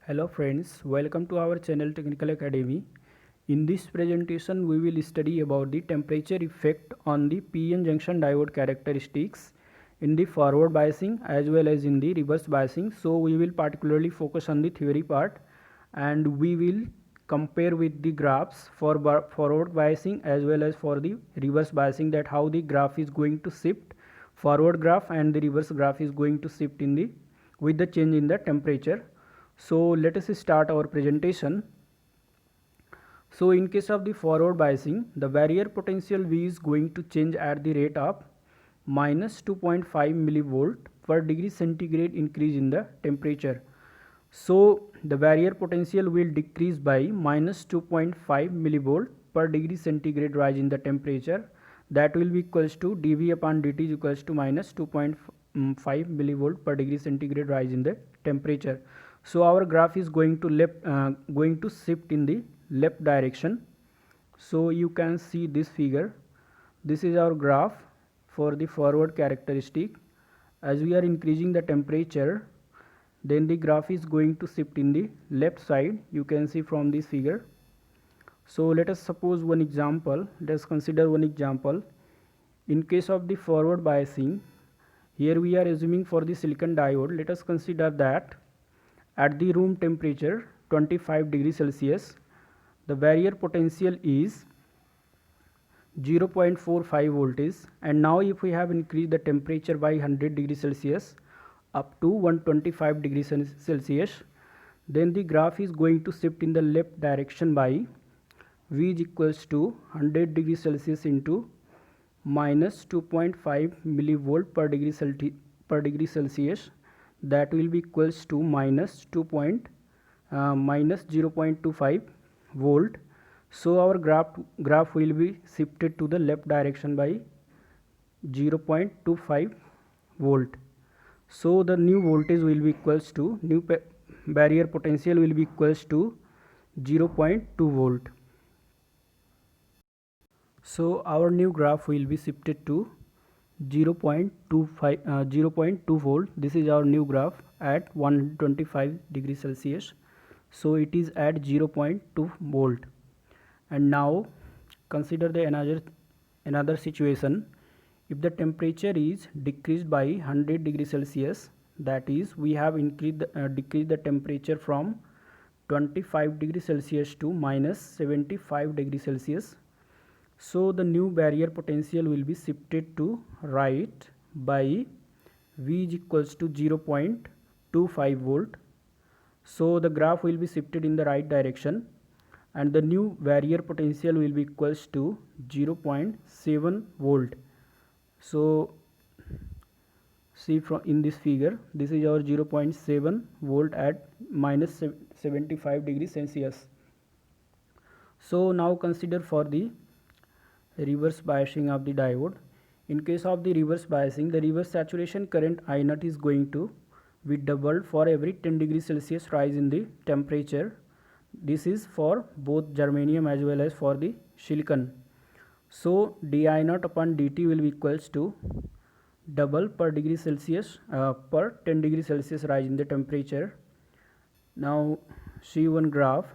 Hello friends, welcome to our channel Technical Academy. In this presentation we will study about the temperature effect on the PN junction diode characteristics in the forward biasing as well as in the reverse biasing. So we will particularly focus on the theory part and we will compare with the graphs for forward biasing as well as for the reverse biasing, that how the graph is going to shift, forward graph and the reverse graph is going to shift in the with the change in the temperature. So let us start our presentation. So in case of the forward biasing, the barrier potential V is going to change at the rate of minus 2.5 millivolt per degree centigrade increase in the temperature. So the barrier potential will decrease by minus 2.5 millivolt per degree centigrade rise in the temperature. That will be equals to dV upon dt is equals to minus 2.5 millivolt per degree centigrade rise in the temperature. So our graph is going to shift in the left direction. So you can see this figure. This is our graph for the forward characteristic. As we are increasing the temperature, then the graph is going to shift in the left side. You can see from this figure. So let us suppose one example. Let us consider one example. In case of the forward biasing, here we are assuming for the silicon diode. Let us consider that at the room temperature 25 degrees Celsius, the barrier potential is 0.45 voltage, and now if we have increased the temperature by 100 degrees Celsius up to 125 degrees Celsius, then the graph is going to shift in the left direction by V is equals to 100 degrees Celsius into minus 2.5 millivolt per degree Celsius. That will be equals to minus 0.25 volt. So our graph will be shifted to the left direction by 0.25 volt. So the new voltage will be equals to barrier potential will be equals to 0.2 volt. So our new graph will be shifted to 0.2 volt. This is our new graph at 125 degrees Celsius. So it is at 0.2 volt. And now consider the another situation. If the temperature is decreased by 100 degrees Celsius, that is we have decreased the temperature from 25 degrees Celsius to minus 75 degrees Celsius. So the new barrier potential will be shifted to right by V is equals to 0.25 volt. So the graph will be shifted in the right direction and the new barrier potential will be equals to 0.7 volt. So see from in this figure, this is our 0.7 volt at minus 75 degrees Celsius. So now consider for the reverse biasing of the diode. In case of the reverse biasing, the reverse saturation current I naught is going to be doubled for every 10 degrees Celsius rise in the temperature. This is for both germanium as well as for the silicon. So di naught upon dt will be equals to double per degree Celsius per 10 degrees Celsius rise in the temperature. Now see one graph.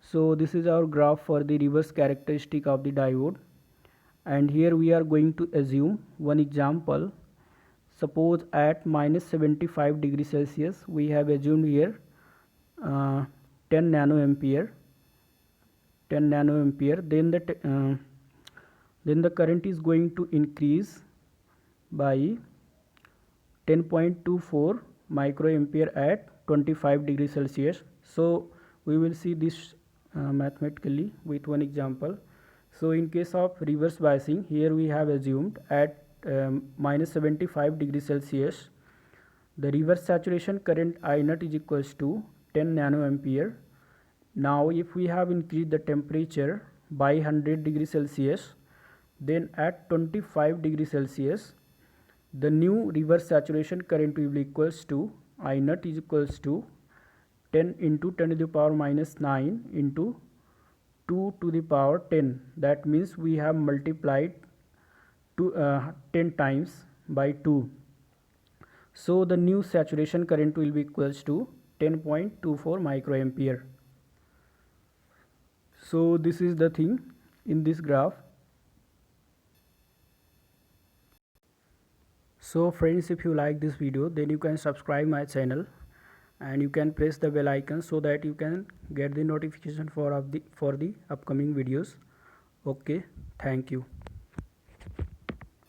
So this is our graph for the reverse characteristic of the diode, and here we are going to assume one example. Suppose at minus 75 degrees Celsius we have assumed here 10 nanoampere, then the current is going to increase by 10.24 microampere at 25 degrees Celsius. So we will see this mathematically with one example. So in case of reverse biasing, here we have assumed at minus 75 degrees Celsius the reverse saturation current I naught is equals to 10 nanoampere. Now if we have increased the temperature by 100 degrees Celsius, then at 25 degrees Celsius the new reverse saturation current will be equals to I naught is equals to 10 into 10 to the power minus 9 into 2 to the power 10. That means we have multiplied 10 times by 2. So the new saturation current will be equals to 10.24 microampere. So this is the thing in this graph. So friends, if you like this video, then you can subscribe my channel and you can press the bell icon so that you can get the notification for the upcoming videos. Okay, thank you.